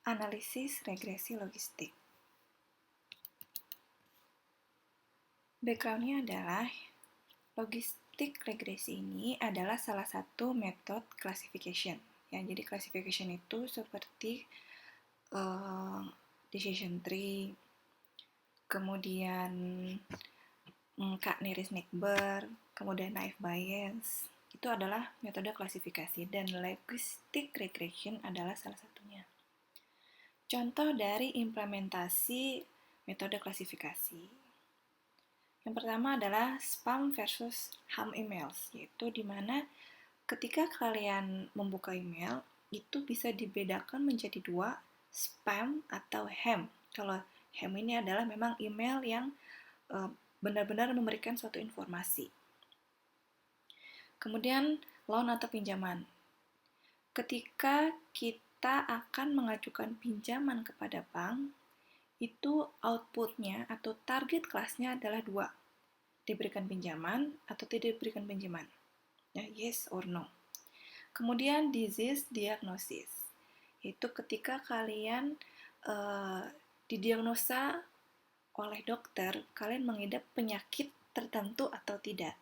Analisis regresi logistik. Background-nya adalah logistik regresi ini adalah salah satu metode classification. Ya, jadi classification itu seperti decision tree, kemudian Kak-Nearest-Neighbor, kemudian naive Bayes. Itu adalah metode klasifikasi dan logistic regression adalah salah satunya. Contoh dari implementasi metode klasifikasi. Yang pertama adalah spam versus ham emails, yaitu di mana ketika kalian membuka email, itu bisa dibedakan menjadi dua, spam atau ham. Kalau ham ini adalah memang email yang benar-benar memberikan suatu informasi. Kemudian loan atau pinjaman. Ketika kita akan mengajukan pinjaman kepada bank, itu outputnya atau target kelasnya adalah dua, diberikan pinjaman atau tidak diberikan pinjaman, ya, yes or no. Kemudian disease diagnosis, itu ketika kalian didiagnosa oleh dokter, kalian mengidap penyakit tertentu atau tidak.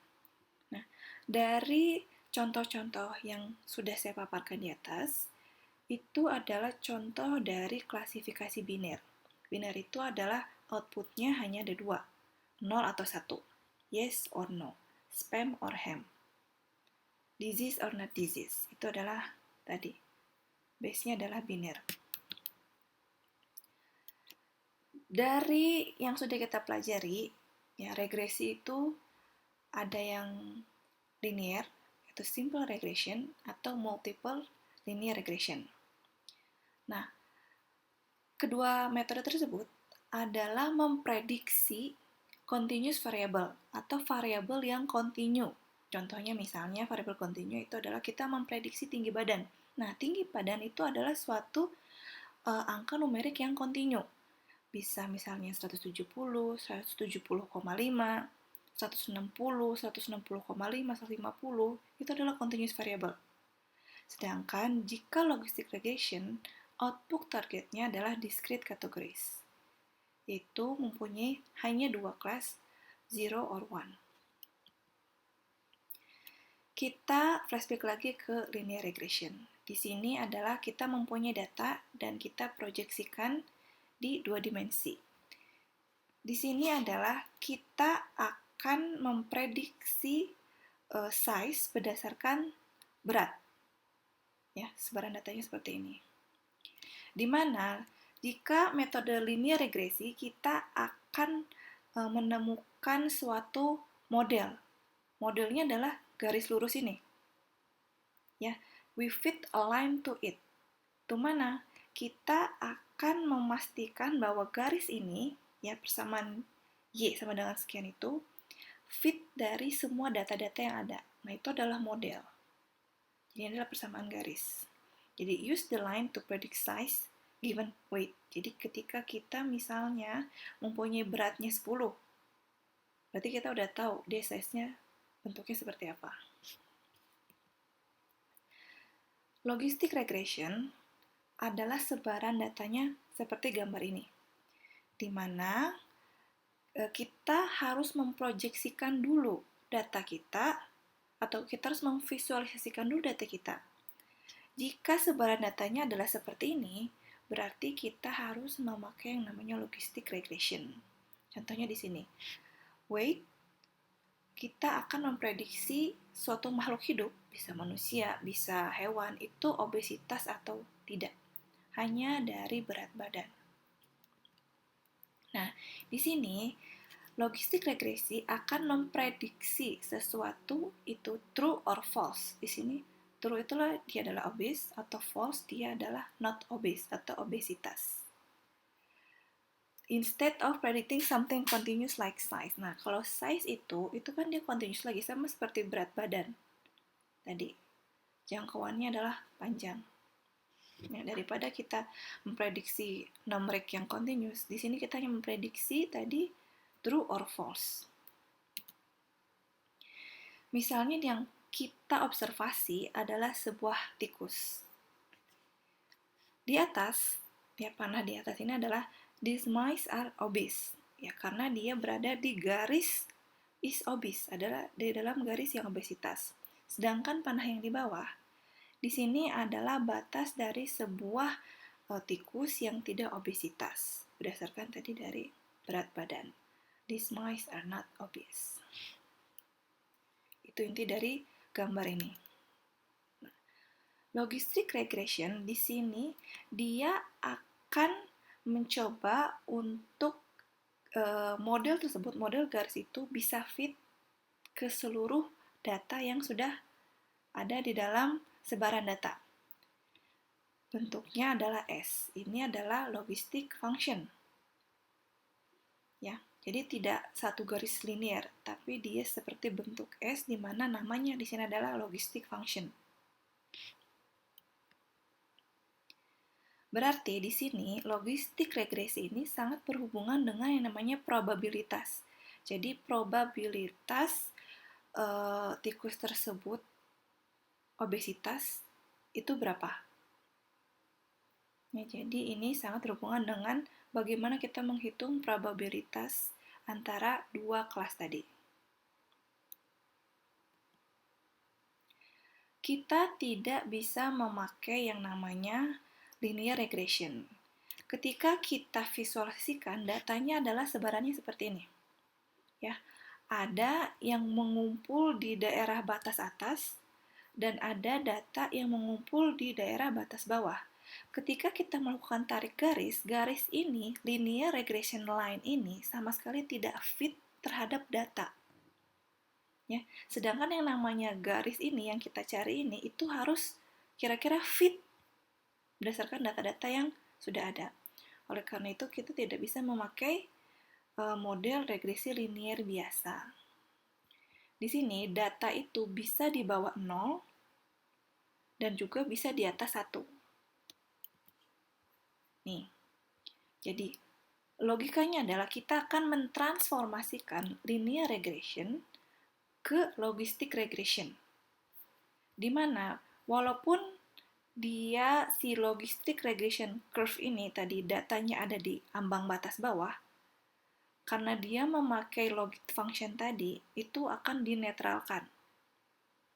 Nah, dari contoh-contoh yang sudah saya paparkan di atas, itu adalah contoh dari klasifikasi biner. Biner itu adalah outputnya hanya ada dua, 0 atau 1, yes or no, spam or ham, disease or not disease. Itu adalah tadi, base-nya adalah biner. Dari yang sudah kita pelajari, ya, regresi itu ada yang linear, yaitu simple regression, atau multiple linear regression. Nah, kedua metode tersebut adalah memprediksi continuous variable atau variabel yang kontinu. Contohnya misalnya variabel kontinu itu adalah kita memprediksi tinggi badan. Nah, tinggi badan itu adalah suatu angka numerik yang kontinu. Bisa misalnya 170, 170,5, 160, 160,5, 150, itu adalah continuous variable. Sedangkan jika logistic regression, output targetnya adalah discrete categories, yaitu mempunyai hanya dua kelas, 0 or 1. Kita flashback lagi ke linear regression. Di sini adalah kita mempunyai data dan kita proyeksikan di dua dimensi. Di sini adalah kita akan memprediksi size berdasarkan berat. Ya, sebaran datanya seperti ini. Di mana jika metode linear regresi kita akan menemukan suatu model. Modelnya adalah garis lurus ini. Ya, we fit a line to it. Itu mana kita akan memastikan bahwa garis ini, ya, persamaan Y sama dengan sekian itu fit dari semua data-data yang ada. Nah, itu adalah model. Jadi ini adalah persamaan garis. Jadi use the line to predict size given weight. Jadi ketika kita misalnya mempunyai beratnya 10, berarti kita udah tahu dia size-nya bentuknya seperti apa. Logistic regression adalah sebaran datanya seperti gambar ini, di mana kita harus memproyeksikan dulu data kita, atau kita harus memvisualisasikan dulu data kita. Jika sebaran datanya adalah seperti ini, berarti kita harus memakai yang namanya logistic regression. Contohnya di sini, weight, kita akan memprediksi suatu makhluk hidup, bisa manusia, bisa hewan, itu obesitas atau tidak, hanya dari berat badan. Nah, di sini logistik regresi akan memprediksi sesuatu itu true or false. Di sini true itulah dia adalah obese, atau false dia adalah not obese atau obesitas. Instead of predicting something continuous like size. Nah, kalau size itu kan dia continuous lagi, sama seperti berat badan. Tadi, jangkauannya adalah panjang. Nah, daripada kita memprediksi numerik yang continuous, di sini kita hanya memprediksi tadi true or false. Misalnya yang kita observasi adalah sebuah tikus. Di atas, Ya, panah di atas ini adalah these mice are obese. Ya, karena dia berada di garis is obese, adalah di dalam garis yang obesitas. Sedangkan panah yang di bawah, di sini adalah batas dari sebuah tikus yang tidak obesitas, berdasarkan tadi dari berat badan. These mice are not obese. Itu inti dari gambar ini. Logistic regression di sini dia akan mencoba untuk model tersebut, model garis itu bisa fit ke seluruh data yang sudah ada di dalam sebaran data. Bentuknya adalah S. Ini adalah logistic function. Ya, jadi tidak satu garis linear, tapi dia seperti bentuk S di mana namanya di sini adalah logistic function. Berarti di sini logistik regresi ini sangat berhubungan dengan yang namanya probabilitas. Jadi probabilitas tikus tersebut obesitas itu berapa? Ya, jadi ini sangat berhubungan dengan bagaimana kita menghitung probabilitas antara dua kelas tadi. Kita tidak bisa memakai yang namanya linear regression. Ketika kita visualisasikan, datanya adalah sebarannya seperti ini. Ya, ada yang mengumpul di daerah batas atas dan ada data yang mengumpul di daerah batas bawah. Ketika kita melakukan tarik garis, garis ini, linear regression line ini sama sekali tidak fit terhadap data. Ya, sedangkan yang namanya garis ini yang kita cari ini itu harus kira-kira fit berdasarkan data-data yang sudah ada. Oleh karena itu, kita tidak bisa memakai model regresi linear biasa. Di sini, data itu bisa di bawah 0 dan juga bisa di atas 1. Nih, jadi logikanya adalah kita akan mentransformasikan linear regression ke logistic regression. Di mana, walaupun dia si logistic regression curve ini tadi datanya ada di ambang batas bawah, karena dia memakai logit function tadi, itu akan dinetralkan.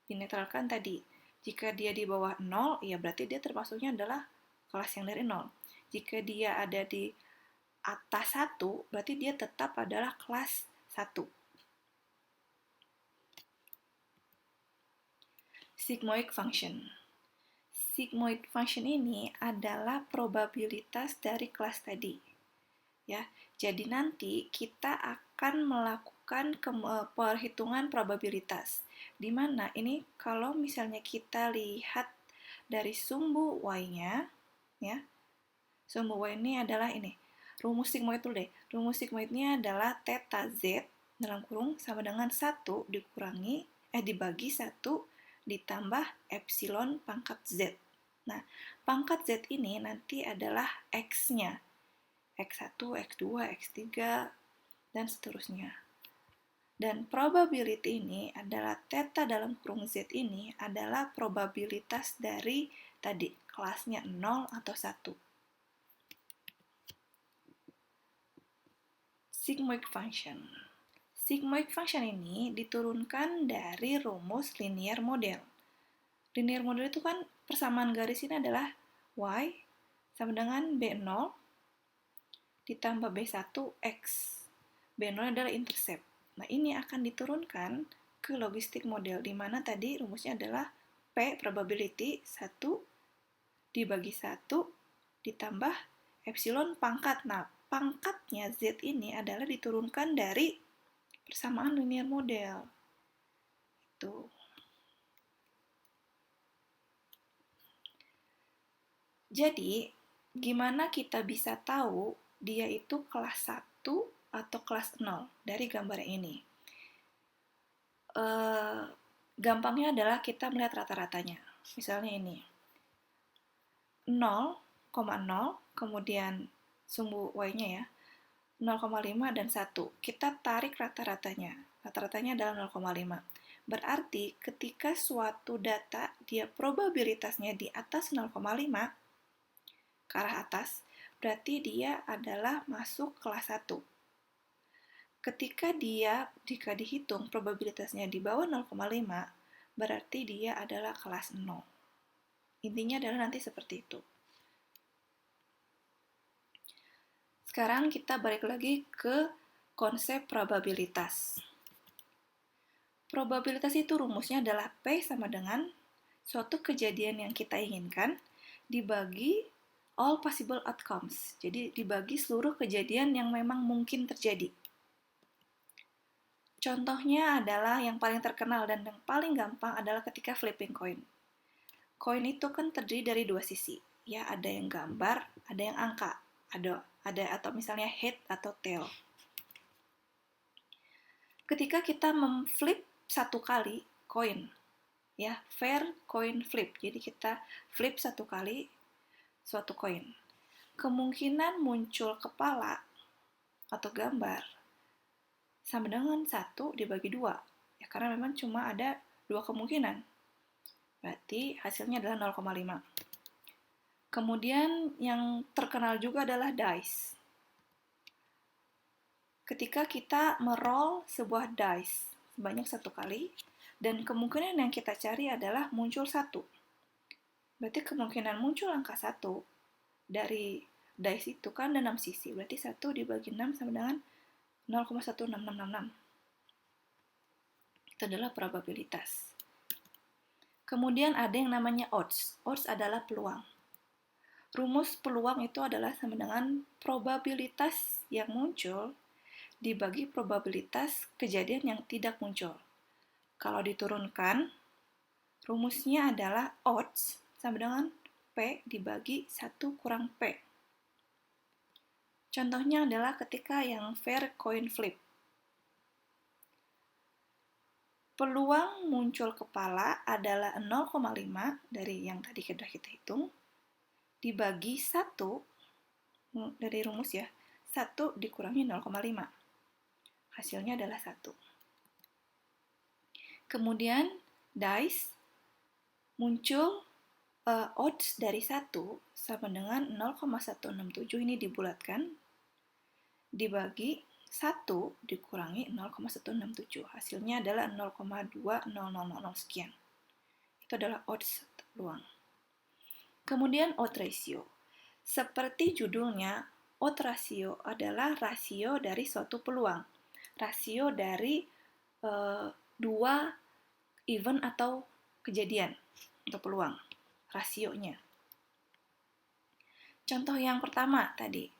Dinetralkan tadi, jika dia di bawah 0, ya berarti dia termasuknya adalah kelas yang dari 0. Jika dia ada di atas 1, berarti dia tetap adalah kelas 1. Sigmoid function. Sigmoid function ini adalah probabilitas dari kelas tadi. Ya, jadi nanti kita akan melakukan perhitungan probabilitas. Di mana ini kalau misalnya kita lihat dari sumbu y-nya, ya. Sumbu y ini adalah ini. Rumus sigmoid dulu deh. Rumus sigmoidnya adalah theta z dalam kurung sama dengan 1 dibagi 1 ditambah epsilon pangkat z. Nah, pangkat Z ini nanti adalah X-nya. X1, X2, X3, dan seterusnya. Dan probability ini adalah theta dalam kurung Z ini adalah probabilitas dari tadi, kelasnya 0 atau 1. Sigmoid function. Sigmoid function ini diturunkan dari rumus linear model. Linear model itu kan persamaan garis ini adalah Y sama dengan B0 ditambah B1 X. B0 adalah intercept. Nah, ini akan diturunkan ke logistic model, di mana tadi rumusnya adalah P, probability, 1 dibagi 1 ditambah epsilon pangkat. Nah, pangkatnya Z ini adalah diturunkan dari persamaan linear model. Itu. Jadi, gimana kita bisa tahu dia itu kelas 1 atau kelas 0 dari gambar ini? Gampangnya adalah kita melihat rata-ratanya. Misalnya ini. 0,0, kemudian sumbu y-nya ya, 0,5 dan 1. Kita tarik rata-ratanya. Rata-ratanya adalah 0,5. Berarti ketika suatu data dia probabilitasnya di atas 0,5, ke arah atas, berarti dia adalah masuk kelas 1. Ketika jika dihitung probabilitasnya di bawah 0,5, berarti dia adalah kelas 0. Intinya adalah nanti seperti itu. Sekarang kita balik lagi ke konsep probabilitas. Probabilitas itu rumusnya adalah P sama dengan suatu kejadian yang kita inginkan dibagi all possible outcomes. Jadi dibagi seluruh kejadian yang memang mungkin terjadi. Contohnya adalah yang paling terkenal dan yang paling gampang adalah ketika flipping coin. Koin itu kan terdiri dari dua sisi. Ya, ada yang gambar, ada yang angka. Ada atau misalnya head atau tail. Ketika kita memflip satu kali koin, ya, fair coin flip. Jadi kita flip satu kali suatu koin. Kemungkinan muncul kepala atau gambar sama dengan 1 dibagi 2. Ya, karena memang cuma ada 2 kemungkinan. Berarti hasilnya adalah 0,5. Kemudian yang terkenal juga adalah dice. Ketika kita meroll sebuah dice sebanyak 1 kali, dan kemungkinan yang kita cari adalah muncul 1. Berarti kemungkinan muncul angka 1 dari dice itu kan ada 6 sisi. Berarti 1 dibagi 6 sama dengan 0,16666. Itu adalah probabilitas. Kemudian ada yang namanya odds. Odds adalah peluang. Rumus peluang itu adalah sama dengan probabilitas yang muncul dibagi probabilitas kejadian yang tidak muncul. Kalau diturunkan, rumusnya adalah odds sama dengan P dibagi 1 kurang P. Contohnya adalah ketika yang fair coin flip. Peluang muncul kepala adalah 0,5 dari yang tadi sudah kita hitung, dibagi 1 dari rumus ya, 1 dikurangi 0,5. Hasilnya adalah 1. Kemudian dice muncul odds dari 1 sama dengan 0,167 ini dibulatkan, dibagi 1 dikurangi 0,167. Hasilnya adalah 0,2000 sekian. Itu adalah odds peluang. Kemudian odds ratio. Seperti judulnya, odds ratio adalah rasio dari suatu peluang. Rasio dari 2 event atau kejadian atau peluang. Rasionya. Contoh yang pertama tadi,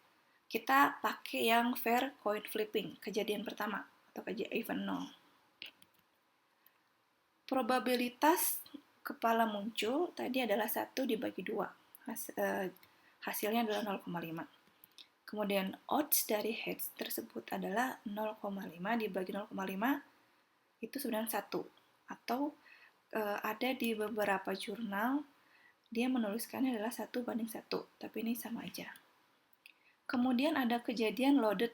kita pakai yang fair coin flipping, kejadian pertama atau event 0. Probabilitas kepala muncul tadi adalah 1 dibagi 2. Hasilnya adalah 0,5. Kemudian odds dari heads tersebut adalah 0,5 dibagi 0,5 itu sebenarnya 1. Atau ada di beberapa jurnal dia menuliskannya adalah 1:1, tapi ini sama aja. Kemudian ada kejadian loaded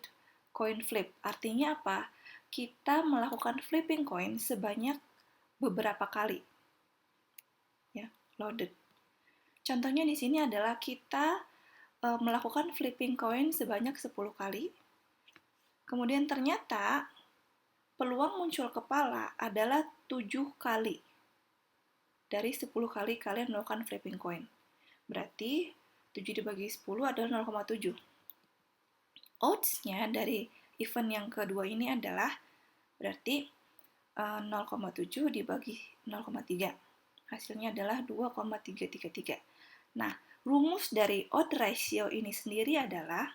coin flip. Artinya apa? Kita melakukan flipping coin sebanyak beberapa kali. Ya, loaded. Contohnya di sini adalah kita melakukan flipping coin sebanyak 10 kali. Kemudian ternyata peluang muncul kepala adalah 7 kali. Dari 10 kali kalian melakukan flipping coin. Berarti 7 dibagi 10 adalah 0,7. Odds-nya dari event yang kedua ini adalah berarti 0,7 dibagi 0,3. Hasilnya adalah 2,333. Nah, rumus dari odds ratio ini sendiri adalah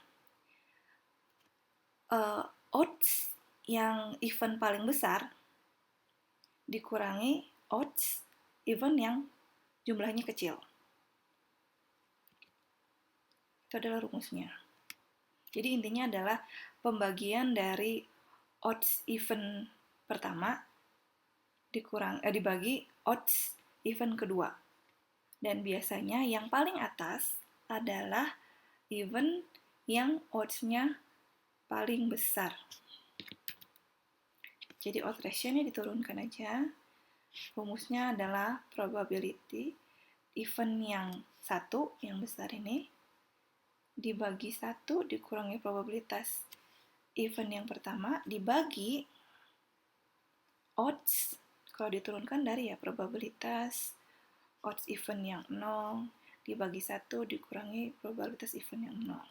odds yang event paling besar dikurangi odds event yang jumlahnya kecil. Itu adalah rumusnya. Jadi intinya adalah pembagian dari odds event pertama dibagi odds event kedua. Dan biasanya yang paling atas adalah event yang odds-nya paling besar. Jadi odds ratio-nya diturunkan aja. Rumusnya adalah probability event yang 1, yang besar ini, dibagi 1 dikurangi probabilitas event yang pertama dibagi odds, kalau diturunkan dari ya probabilitas odds event yang 0 dibagi 1 dikurangi probabilitas event yang 0.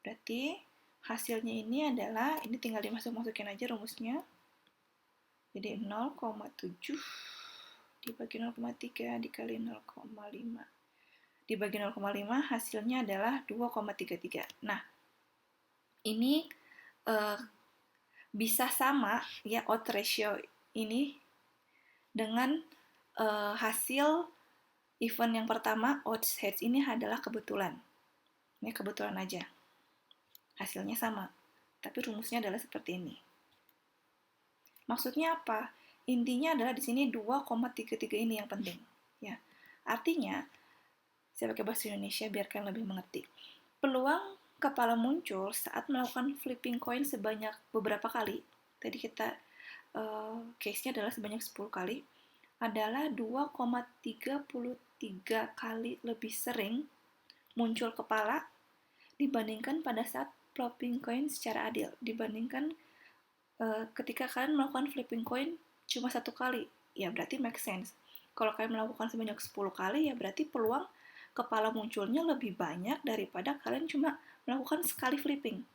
Berarti hasilnya ini adalah, ini tinggal dimasukin aja rumusnya. Jadi 0,7 dibagi 0,3 dikali 0,5. Dibagi 0,5 hasilnya adalah 2,33. Nah, ini bisa sama ya odds ratio ini dengan hasil event yang pertama odds heads ini adalah kebetulan. Ini kebetulan aja. Hasilnya sama. Tapi rumusnya adalah seperti ini. Maksudnya apa? Intinya adalah di sini 2,33 ini yang penting. Ya. Artinya, saya pakai bahasa Indonesia biar kalian lebih mengerti. Peluang kepala muncul saat melakukan flipping coin sebanyak beberapa kali, tadi kita case-nya adalah sebanyak 10 kali, adalah 2,33 kali lebih sering muncul kepala dibandingkan pada saat flopping coin secara adil, dibandingkan ketika kalian melakukan flipping coin cuma 1 kali, ya berarti make sense. Kalau kalian melakukan sebanyak 10 kali, ya berarti peluang kepala munculnya lebih banyak daripada kalian cuma melakukan sekali flipping.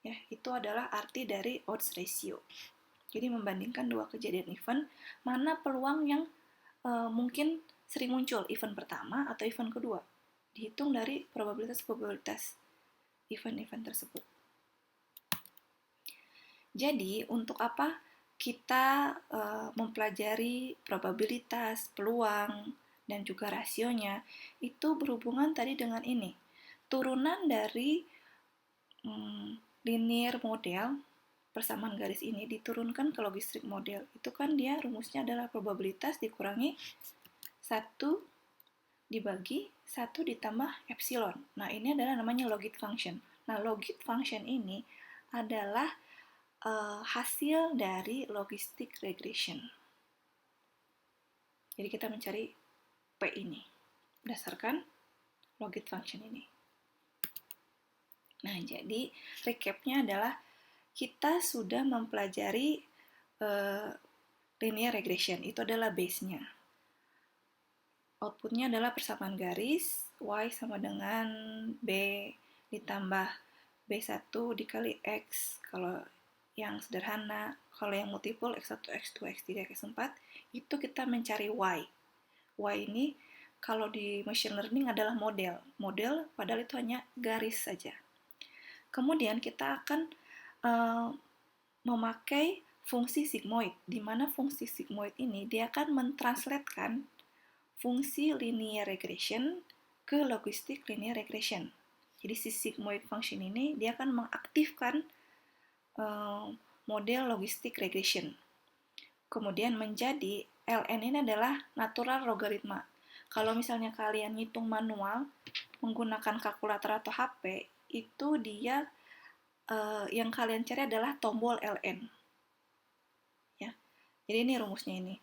Ya, itu adalah arti dari odds ratio. Jadi membandingkan dua kejadian event, mana peluang yang mungkin sering muncul, event pertama atau event kedua. Dihitung dari probabilitas event-event tersebut. Jadi, untuk apa kita mempelajari probabilitas, peluang, dan juga rasionya, itu berhubungan tadi dengan ini. Turunan dari linear model, persamaan garis ini diturunkan ke logistic model. Itu kan dia rumusnya adalah probabilitas dikurangi 1 dibagi 1 ditambah epsilon. Nah, ini adalah namanya logit function. Nah, logit function ini adalah hasil dari logistic regression. Jadi kita mencari P ini berdasarkan logit function ini. Nah, jadi recapnya adalah kita sudah mempelajari linear regression, itu adalah base-nya. Outputnya adalah persamaan garis, Y sama dengan B ditambah B1 dikali X, kalau yang sederhana. Kalau yang multiple, X1, X2, X3, X4, itu kita mencari Y. Y ini kalau di machine learning adalah model. Model padahal itu hanya garis saja. Kemudian kita akan memakai fungsi sigmoid, di mana fungsi sigmoid ini dia akan mentranslatekan fungsi linear regression ke logistic linear regression. Jadi si sigmoid function ini dia akan mengaktifkan model logistic regression. Kemudian menjadi ln ini adalah natural logaritma. Kalau misalnya kalian ngitung manual menggunakan kalkulator atau HP, itu dia yang kalian cari adalah tombol ln. Ya. Jadi ini rumusnya ini.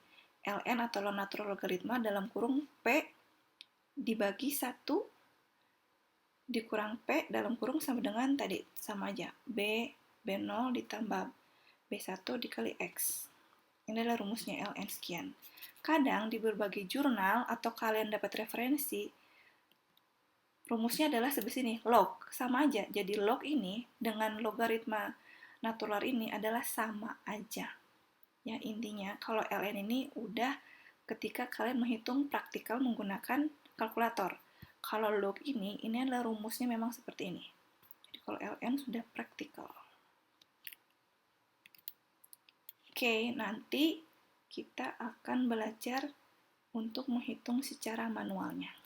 ln atau natural logaritma dalam kurung P dibagi 1 dikurang P dalam kurung sama dengan tadi, sama aja. B0 ditambah B1 dikali X. Ini adalah rumusnya ln sekian. Kadang di berbagai jurnal atau kalian dapat referensi, rumusnya adalah seperti ini, log, sama aja. Jadi log ini dengan logaritma natural ini adalah sama aja. Ya, intinya kalau ln ini udah ketika kalian menghitung praktikal menggunakan kalkulator. Kalau log ini adalah rumusnya memang seperti ini. Jadi kalau ln sudah praktikal. Oke, nanti kita akan belajar untuk menghitung secara manualnya.